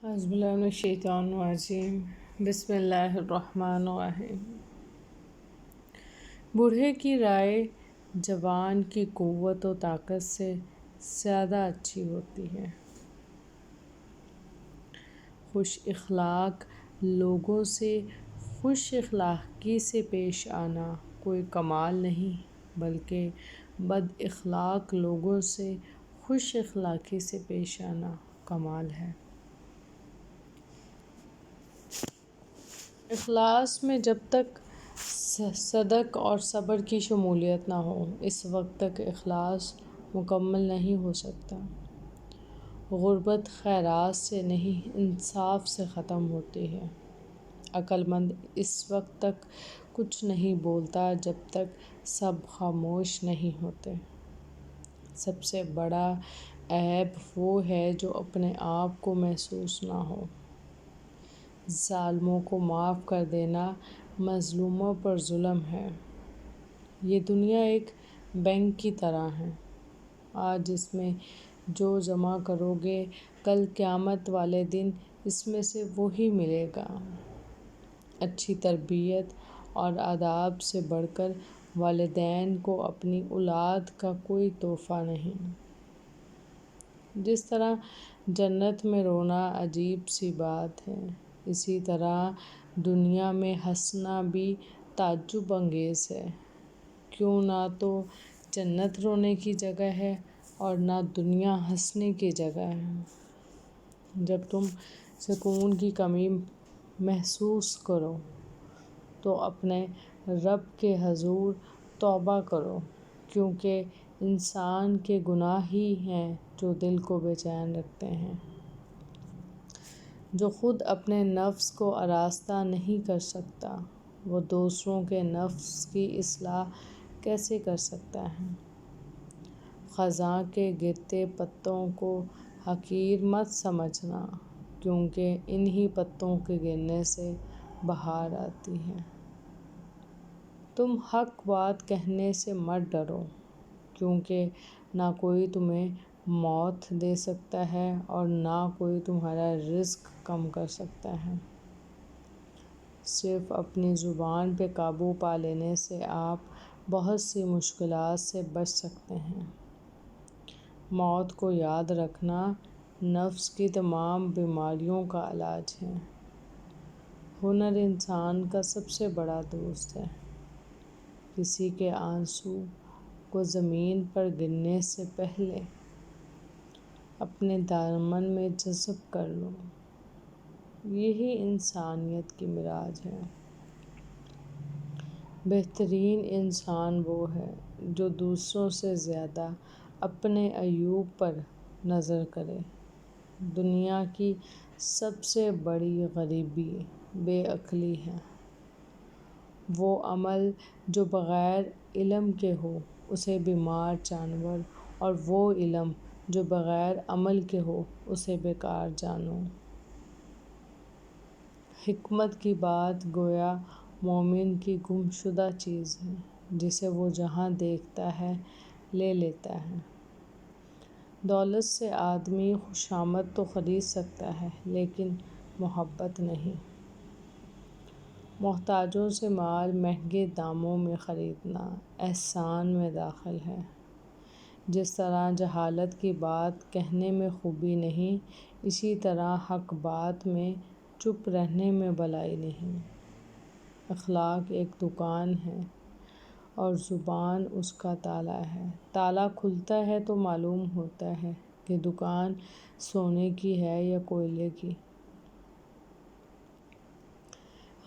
اعوذ باللہ من الشیطان الرجیم بسم اللہ الرحمن الرحیم۔ بوڑھے کی رائے جوان کی قوت و طاقت سے زیادہ اچھی ہوتی ہے۔ خوش اخلاق لوگوں سے خوش اخلاقی سے پیش آنا کوئی کمال نہیں بلکہ بد اخلاق لوگوں سے خوش اخلاقی سے پیش آنا کمال ہے۔ اخلاص میں جب تک صدق اور صبر کی شمولیت نہ ہو اس وقت تک اخلاص مکمل نہیں ہو سکتا۔ غربت خیرات سے نہیں انصاف سے ختم ہوتی ہے۔ عقل مند اس وقت تک کچھ نہیں بولتا جب تک سب خاموش نہیں ہوتے۔ سب سے بڑا عیب وہ ہے جو اپنے آپ کو محسوس نہ ہو۔ ظالموں کو معاف کر دینا مظلوموں پر ظلم ہے۔ یہ دنیا ایک بینک کی طرح ہے۔ آج اس میں جو جمع کرو گے کل قیامت والے دن اس میں سے وہی ملے گا۔ اچھی تربیت اور آداب سے بڑھ کر والدین کو اپنی اولاد کا کوئی تحفہ نہیں۔ جس طرح جنت میں رونا عجیب سی بات ہے اسی طرح دنیا میں ہنسنا بھی تعجب انگیز ہے۔ کیوں نہ تو جنت رونے کی جگہ ہے اور نہ دنیا ہنسنے کی جگہ ہے۔ جب تم سکون کی کمی محسوس کرو تو اپنے رب کے حضور توبہ کرو کیونکہ انسان کے گناہ ہی ہیں جو دل کو بے چین رکھتے ہیں۔ جو خود اپنے نفس کو آراستہ نہیں کر سکتا وہ دوسروں کے نفس کی اصلاح کیسے کر سکتا ہے۔ خزاں کے گرتے پتوں کو حقیر مت سمجھنا کیونکہ انہی پتوں کے گرنے سے بہار آتی ہے۔ تم حق بات کہنے سے مت ڈرو کیونکہ نہ کوئی تمہیں موت دے سکتا ہے اور نہ کوئی تمہارا رزق کم کر سکتا ہے۔ صرف اپنی زبان پہ قابو پا لینے سے آپ بہت سی مشکلات سے بچ سکتے ہیں۔ موت کو یاد رکھنا نفس کی تمام بیماریوں کا علاج ہے۔ ہنر انسان کا سب سے بڑا دوست ہے۔ کسی کے آنسو کو زمین پر گرنے سے پہلے اپنے دامن میں جذب کر لو۔ یہی انسانیت کی معراج ہے۔ بہترین انسان وہ ہے جو دوسروں سے زیادہ اپنے عیوب پر نظر کرے۔ دنیا کی سب سے بڑی غریبی بے عقلی ہے۔ وہ عمل جو بغیر علم کے ہو اسے بیمار جانو اور وہ علم جو بغیر عمل کے ہو اسے بیکار جانو۔ حکمت کی بات گویا مومن کی گم شدہ چیز ہے جسے وہ جہاں دیکھتا ہے لے لیتا ہے۔ دولت سے آدمی خوشامد تو خرید سکتا ہے لیکن محبت نہیں۔ محتاجوں سے مال مہنگے داموں میں خریدنا احسان میں داخل ہے۔ جس طرح جہالت کی بات کہنے میں خوبی نہیں اسی طرح حق بات میں چپ رہنے میں بھلائی نہیں۔ اخلاق ایک دکان ہے اور زبان اس کا تالا ہے۔ تالا کھلتا ہے تو معلوم ہوتا ہے کہ دکان سونے کی ہے یا کوئلے کی۔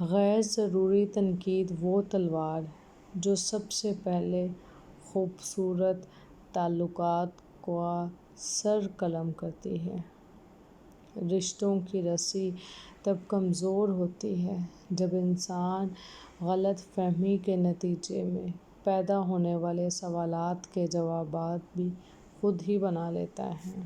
غیر ضروری تنقید وہ تلوار ہے جو سب سے پہلے خوبصورت تعلقات کا سر قلم کرتی ہے۔ رشتوں کی رسی تب کمزور ہوتی ہے جب انسان غلط فہمی کے نتیجے میں پیدا ہونے والے سوالات کے جوابات بھی خود ہی بنا لیتا ہے۔